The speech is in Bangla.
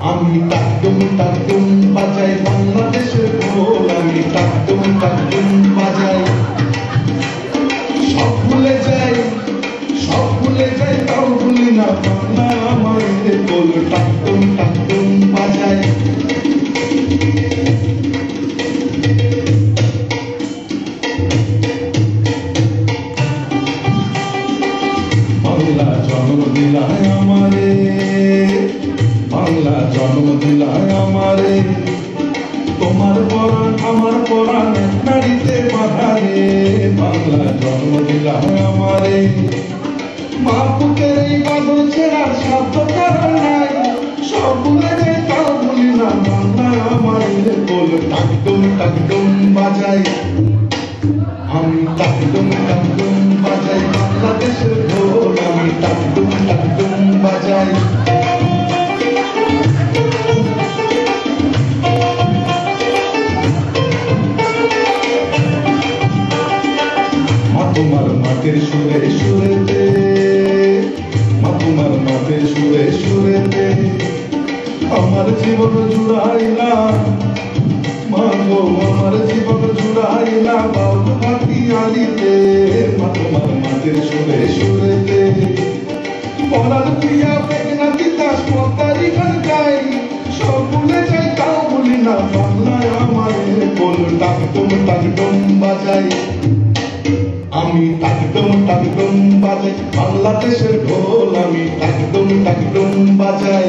আমি টাকটুম টাকটুম বাজাই বাংলাদেশের ঢোল, আমি টাকটুম টাকটুম বাজাই। সব ভুলে যাই তাও ভুলি না বাংলা আমার ঢোল, টাকটুম টাকটুম বাজাই। বাংলা জন্ম দিলায় আমারে, বাংলা জন্ম দিলায় আমারে, তোমার পরাণ আমার পরাণ নারীতে বাঁধা রে। বাংলা জন্ম দিলায় আমারে, মা বুকের এই বাঁধন ছেড়ার সাধ্য কারণ নাই। সব ভুলে যাই তাও ভুলি না বাংলা আমার ঢোল, টাকটুম টাকটুম বাজাই। আমি টাকটুম টাকটুম বাজাই বাংলাদেশের ঢোল, আমি টাকটুম টাকটুম বাজাই। মা তোমার মাটির সুরে সুরেতে, মা তোমার মাটির সুরে সুরেতে আমার জীবন জুড়াইলাম। মা গো আমার জীবন জুড়াইলাম বাউল মাটি আলিতে। মা তোমার মাটির সুরে সুরেতে পরার প্রিয়া মেঘনা তিতাস পদ্মারি গান গাই। সব ভুলে যাই তাও ভুলি না বাংলায় আমার ঢোল, টাকটুম টাকটুম বাজাই। আমি টাকটুম টাকটুম বাজাই বাংলাদেশের ঢোল, আমি টাকটুম টাকটুম বাজাই।